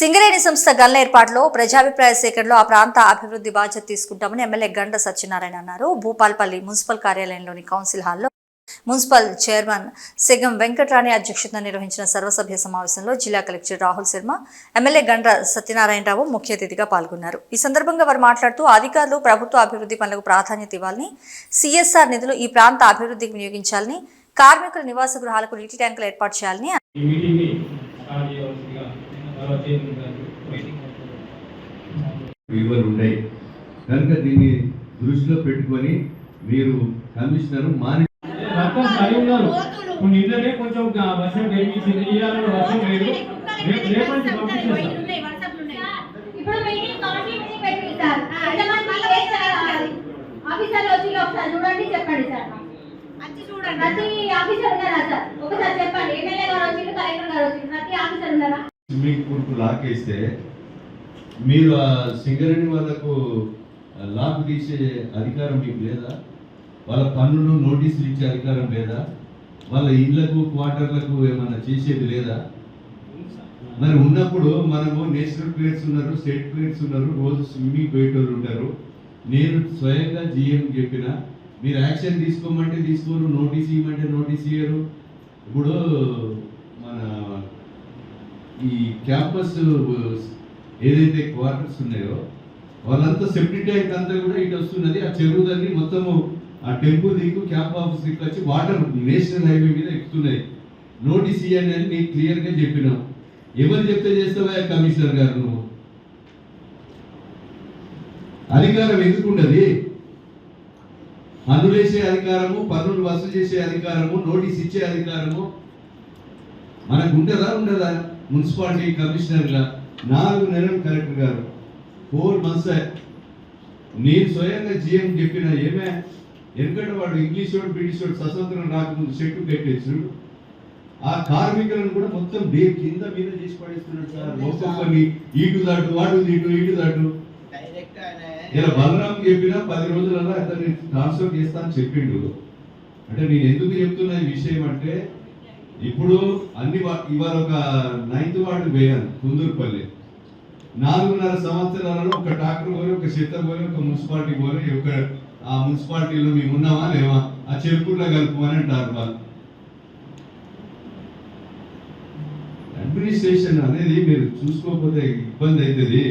సింగరేణి సంస్థ గల్ల ఏర్పాటులో ప్రజాభిప్రాయ సేకరణలో ఆ ప్రాంత అభివృద్ధి బాధ్యత తీసుకుంటామని ఎమ్మెల్యే గండ్ర సత్యనారాయణ అన్నారు. భూపాల్పల్లి మున్సిపల్ కార్యాలయంలోని కౌన్సిల్ హాల్లో మున్సిపల్ చైర్మన్ సెగం వెంకటరాణి అధ్యక్షతన నిర్వహించిన సర్వసభ్య సమావేశంలో జిల్లా కలెక్టర్ రాహుల్ శర్మ, ఎమ్మెల్యే గండ్ర సత్యనారాయణరావు ముఖ్య అతిథిగా పాల్గొన్నారు. ఈ సందర్భంగా వారు మాట్లాడుతూ అధికారులు ప్రభుత్వ అభివృద్ధి పనులకు ప్రాధాన్యత ఇవ్వాలని, సిఎస్ఆర్ నిధులు ఈ ప్రాంత అభివృద్ధికి వినియోగించాలని, కార్మికుల నివాస గృహాలకు నీటి ట్యాంకులు ఏర్పాటు చేయాలని విలువలు ఉన్నాయి కనుక దీన్ని దృష్టిలో పెట్టుకొని మీరు కమిషనర్ నిన్ననే కొంచెం వర్షం పెరిగించింది, ఈ వర్షం లేదు. రేపటి చూడండి, చెప్పండి సార్. ప్రతి ఆఫీసర్ ఉన్నారా సార్? ఒకసారి చెప్పండి. ఎమ్మెల్యే గారు వచ్చిండు, కలెక్టర్ గారు వచ్చిండు, ప్రతి ఆఫీసర్ ఉన్నారా? స్విమ్మింగ్ పూల్కు లాకేస్తే మీరు ఆ సింగరేణి వాళ్ళకు లాక్ తీసే అధికారం మీకు లేదా? వాళ్ళ పన్నులు నోటీసులు ఇచ్చే అధికారం లేదా? వాళ్ళ ఇళ్లకు క్వార్టర్లకు ఏమన్నా చేసేది లేదా? మరి ఉన్నప్పుడు మనము నేషనల్ ప్లేయర్స్ ఉన్నారు, స్టేట్ ప్లేయర్స్ ఉన్నారు, రోజు స్విమ్మింగ్ పోయేటోళ్ళు ఉంటారు. నేను స్వయంగా జిఎం చెప్పిన మీరు యాక్షన్ తీసుకోమంటే తీసుకోరు, నోటీస్ ఇవ్వమంటే నోటీస్ ఇయ్యరు. ఇప్పుడు మన ఈ క్యాంపస్ ఏదైతే క్వార్టర్స్ ఉన్నాయో వాళ్ళంతా సెప్టీ ట్యాంక్ అంతా కూడా ఇటు వస్తున్నది. ఆ చెరువు దాన్ని మొత్తము ఆ టెంపుల్ దిక్కు క్యాంప్ ఆఫీస్ దిక్కు వచ్చి వాటర్ నేషనల్ హైవే మీద ఎక్కుతున్నాయి. నోటీస్ ఇవ్వండి అని నీకు క్లియర్గా చెప్పినాం. ఎవరు చెప్తే చేస్తావా కమిషనర్ గారు? నువ్వు అధికారం ఎందుకుండది? పన్నులు వేసే అధికారము, పన్నులు వసూలు చేసే అధికారము, నోటీస్ ఇచ్చే అధికారము మనకు ఉండదా? మున్సిపాలిటీ కమిషనర్గా 4 నెలలు కలెక్టర్ గారు, 4 months. నేను స్వయంగా జిఎం చెప్పిన ఏమే ఎందుకంటే వాడు ఇంగ్లీష్ వాడు బ్రిటిష్ వాడు స్వతంత్రం రాకముందు చెట్టు పెట్టేసాడు. ఆ కార్మికులను కూడా మొత్తం కింద మీద చేసి పడేస్తున్నాడు సార్. ఒక్కొక్కరిని ఇటు దాటు, వాటు ఇటు దాటు. ఇలా బలరాం చెప్పినా 10 రోజులలో అతన్ని ట్రాన్స్ఫర్ చేస్తా అని చెప్పిండు. అంటే నేను ఎందుకు చెప్తున్నా ఈ విషయం అంటే, ఇప్పుడు అన్ని ఇవాళ ఒక 9th వార్డు వేయాలి కుందూరుపల్లి. 4.5 సంవత్సరాలలో ఒక ట్రాక్టర్ పోయి, ఒక చెత్త పోయి, ఒక మున్సిపాలిటీ పోయి, ఒక ఆ మున్సిపాలిటీలో మేము ఉన్నామా లేవా? ఆ చెరుకుట్లో కలుపుమని అంటారు వాళ్ళు. అడ్మినిస్ట్రేషన్ అనేది మీరు చూసుకోకపోతే ఇబ్బంది అవుతుంది.